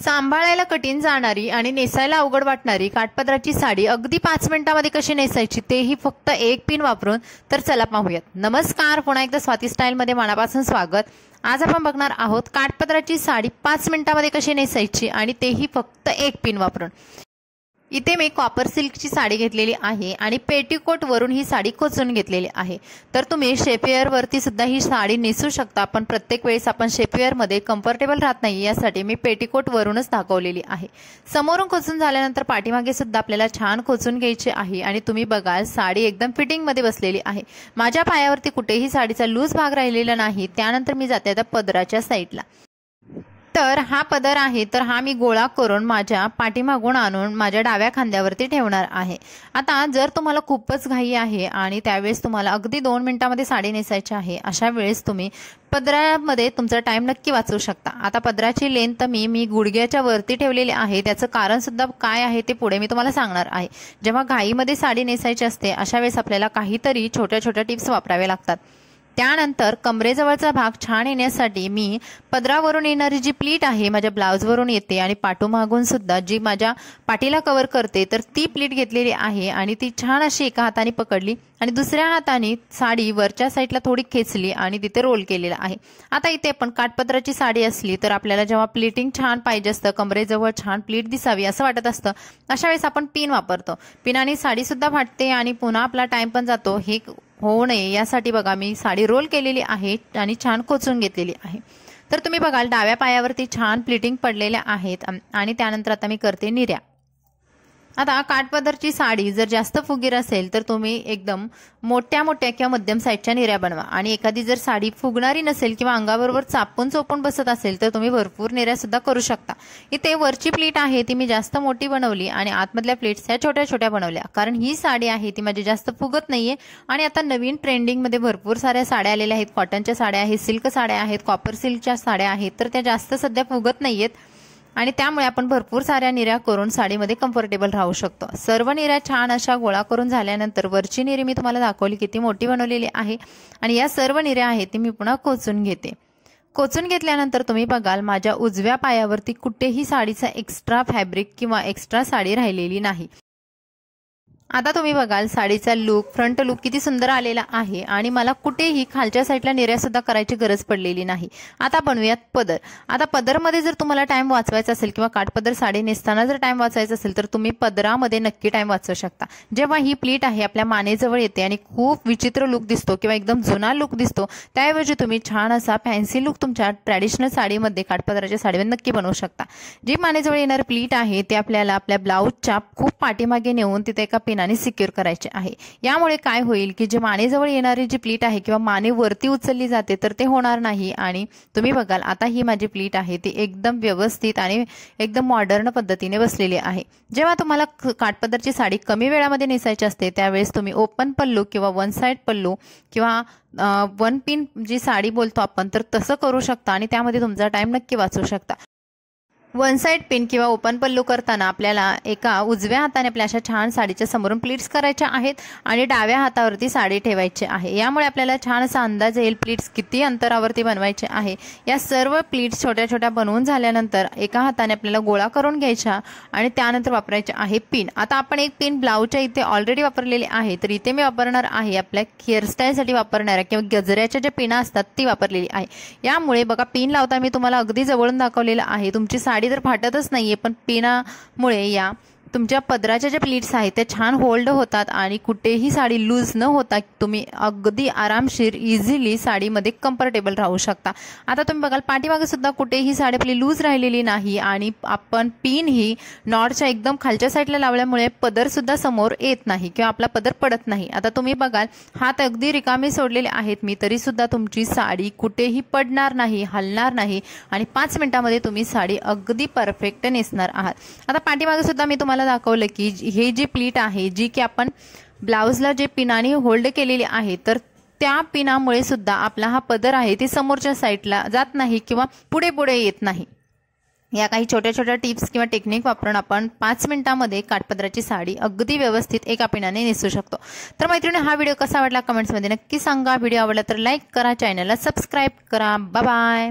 सांभाळायला कठीण जाणारी आणि नेसायला अवघड वाटणारी काठपदराची साडी अगदी 5 मिनिटांमध्ये कशी नेसायची तेही फक्त एक पिन वापरून. तर चला पाहूयात. नमस्कार, पुन्हा एकदा स्वाती स्टाईलमध्ये मनापासून स्वागत. आज आपण बघणार आहोत काठपदराची साडी 5 मिनिटांमध्ये कशी नेसायची आणि तेही फक्त एक पिन वापरून. इथे मी कॉपर सिल्कची साडी घेतलेली आहे आणि पेटीकोट वरून ही साडी खोचून घेतलेली आहे. तर तुम्ही शेपवेअर वरती सुद्धा ही साडी नेसू शकता, पण प्रत्येक वेळेस आपण शेपवेअर मध्ये कम्फर्टेबल राहत नाही, यासाठी मी पेटीकोट वरूनच दाखवलेली आहे. समोरून खोचून झाल्यानंतर पाठीमागे सुद्धा आपल्याला छान खोचून घ्यायची आहे आणि तुम्ही बघाल साडी एकदम फिटिंग मध्ये बसलेली आहे. माझ्या पायावरती कुठेही साडीचा लूज भाग राहिलेला नाही. त्यानंतर मी जाते आता पदराच्या साईडला. तर हा पदर आहे, तर हा मी गोळा करून माझ्या पाठीमागून आणून माझ्या डाव्या खांद्यावरती ठेवणार आहे. आता जर तुम्हाला खूपच घाई आहे आणि त्यावेळेस तुम्हाला अगदी 2 मिनिटांमध्ये साडी नेसायची आहे, अशा वेळेस तुम्ही पदरामध्ये तुमचा टाइम नक्की वाचवू शकता. आता पदराची लेंथ मी गुडघ्याच्या वरती ठेवलेली आहे. त्याचं कारण सुद्धा काय आहे ते पुढे मी तुम्हाला सांगणार आहे. जेव्हा घाईमध्ये साडी नेसायची असते अशा वेळेस आपल्याला काहीतरी छोट्या छोट्या टिप्स वापरावे लागतात. त्यानंतर कमरेजवळचा भाग छान येण्यासाठी मी पदरावरून येणारी जी प्लीट आहे माझ्या ब्लाउजवरून येते आणि पाठोमागून सुद्धा जी माझ्या पाठीला कव्हर करते, तर ती प्लीट घेतलेली आहे आणि ती छान अशी एका हाताने पकडली आणि दुसऱ्या हाताने साडी वरच्या साईडला थोडी खेचली आणि तिथे रोल केलेला आहे. आता इथे पण काठपदराची साडी असली तर आपल्याला जेव्हा प्लीटिंग छान पाहिजे असतं, कमरेजवळ छान प्लीट दिसावी असं वाटत असतं, अशा वेळेस आपण पिन वापरतो. पिनाने साडी सुद्धा फाटते आणि पुन्हा आपला टाइम पण जातो. हे होऊ नये यासाठी बघा मी साडी रोल केलेली आहे आणि छान खोचून घेतलेली आहे. तर तुम्ही बघाल डाव्या पायावरती छान प्लीटिंग पडलेल्या आहेत आणि त्यानंतर आता मी करते निर्या. आता काठपदरची साडी जर जास्त फुगीर असेल तर तुम्ही एकदम मोठ्या किंवा मध्यम साईजच्या निर्या बनवा आणि एखादी जर साडी फुगणारी नसेल किंवा अंगाबरोबर चापून चोपून बसत असेल तर तुम्ही भरपूर निर्या सुद्धा करू शकता. इथे वरची प्लीट आहे ती मी जास्त मोठी बनवली आणि आतमधल्या प्लीट्स ह्या छोट्या छोट्या बनवल्या, कारण ही साडी आहे ती माझी जास्त फुगत नाहीये. आणि आता नवीन ट्रेंडिंग मध्ये भरपूर साऱ्या साड्या आलेल्या आहेत. कॉटनच्या साड्या आहेत, सिल्क साड्या आहेत, कॉपर सिल्कच्या साड्या आहेत, तर त्या जास्त सध्या फुगत नाहीयेत आणि त्यामुळे आपण भरपूर साऱ्या निर्या करून साडीमध्ये कम्फर्टेबल राहू शकतो. सर्व निर्या छान अशा गोळा करून झाल्यानंतर वरची निरी मी तुम्हाला दाखवली किती मोठी बनवलेली आहे आणि या सर्व निर्या आहेत ती मी पुन्हा खोचून घेते. खोचून घेतल्यानंतर तुम्ही बघाल माझ्या उजव्या पायावरती कुठेही साडीचा एक्स्ट्रा फॅब्रिक किंवा एक्स्ट्रा साडी राहिलेली नाही. आता तुम्ही बघाल साडीचा लुक, फ्रंट लुक किती सुंदर आलेला आहे आणि मला कुठेही खालच्या साईडला निर्या सुद्धा करायची गरज पडलेली नाही. आता बनवूयात पदर. आता पदरमध्ये जर तुम्हाला टाइम वाचवायचा असेल किंवा काठपदर साडी नेसताना जर टाइम वाचवायचा असेल तर तुम्ही पदरामध्ये नक्की टाइम वाचवू शकता. जेव्हा ही प्लीट आहे आपल्या मानेजवळ येते आणि खूप विचित्र लुक दिसतो किंवा एकदम जुना लुक दिसतो, त्याऐवजी तुम्ही छान असा फॅन्सी लुक तुमच्या ट्रॅडिशनल साडीमध्ये, काठपदराच्या साडीमध्ये नक्की बनवू शकता. जी मानेजवळ येणारी प्लीट आहे ते आपल्याला आपल्या ब्लाऊजच्या खूप पाठीमागे नेऊन तिथे एका पिनाने सिक्युअर करायचे आहे. यामुळे काय होईल की जे मानेजवळ येणारी जी प्लीट आहे किंवा माने वरती उचलली जाते तर ते होणार नाही. आणि तुम्ही बघाल आता ही माझी प्लीट आहे ती एकदम व्यवस्थित आणि एकदम मॉडर्न पद्धतीने बसलेली आहे. जेव्हा तुम्हाला काठपदरची साडी कमी वेळामध्ये नेसायची असते त्यावेळेस तुम्ही ओपन पल्लू किंवा वन साइड पल्लू किंवा वन पिन जी साडी बोलतो आपण, तर तसं करू शकता आणि त्यामध्ये तुमचा टाइम नक्की वाचवू शकता. वन साइड पिन किंवा ओपन पल्लू करताना आपल्याला एका उजव्या हाताने आपल्या अशा छान साडीच्या समोरून प्लीट्स करायच्या आहेत आणि डाव्या हातावरती साडी ठेवायची आहे. यामुळे आपल्याला छान असा अंदाज येईल प्लीट्स किती अंतरावरती बनवायचे आहे. या सर्व प्लीट्स छोट्या छोट्या बनवून झाल्यानंतर एका हाताने आपल्याला गोळा करून घ्यायच्या आणि त्यानंतर वापरायचे आहे पिन. आता आपण एक पिन ब्लाऊजच्या इथे ऑलरेडी वापरलेली आहे, तर इथे मी वापरणार आहे आपल्या हेअरस्टाईलसाठी वापरणाऱ्या किंवा गजऱ्याच्या ज्या पिना असतात ती वापरलेली आहे. यामुळे बघा पिन लावताना मी तुम्हाला अगदी जवळून दाखवलेलं आहे. तुमची साडी तर फाटतच नाहीये, पण पिनामुळे या तुमच्या पदराच्या ज्या प्लीट्स आहेत त्या छान होल्ड होतात आणि कुठेही साडी लूज न होता तुम्ही अगदी आरामशीर इझिली साडीमध्ये कम्फर्टेबल राहू शकता. आता तुम्ही बघाल पाठीमागे सुद्धा कुठेही साडी आपली लूज राहिलेली नाही आणि आपण पिन ही नॉटच्या एकदम खालच्या साईडला लावल्यामुळे पदर सुद्धा समोर येत नाही किंवा आपला पदर पडत नाही. आता तुम्ही बघाल हात अगदी रिकामे सोडलेले आहेत मी, तरी सुद्धा तुमची साडी कुठेही पडणार नाही, हलणार नाही आणि 5 मिनिटांमध्ये तुम्ही साडी अगदी परफेक्ट नेसणार आहात. आता पाठीमागे सुद्धा मी तुम्हाला दाखवलं की हे जी प्लीट आहे जी की आपण ब्लाउजला जे पिनाने होल्ड केलेली आहे, तर त्या पिनामुळे सुद्धा आपला हा पदर आहे ती समोरच्या साईडला जात नाही किंवा पुढे पुढे येत नाही. या काही छोट्या छोट्या टिप्स किंवा टेक्निक वापरून आपण 5 मिनिटांमध्ये काठपदराची साडी अगदी व्यवस्थित एका पिनाने नेसू शकतो. तर मैत्रिणी हा व्हिडिओ कसा वाटला कमेंट्समध्ये नक्की सांगा. व्हिडिओ आवडला तर लाईक करा, चॅनलला सबस्क्राईब करा. Bye bye.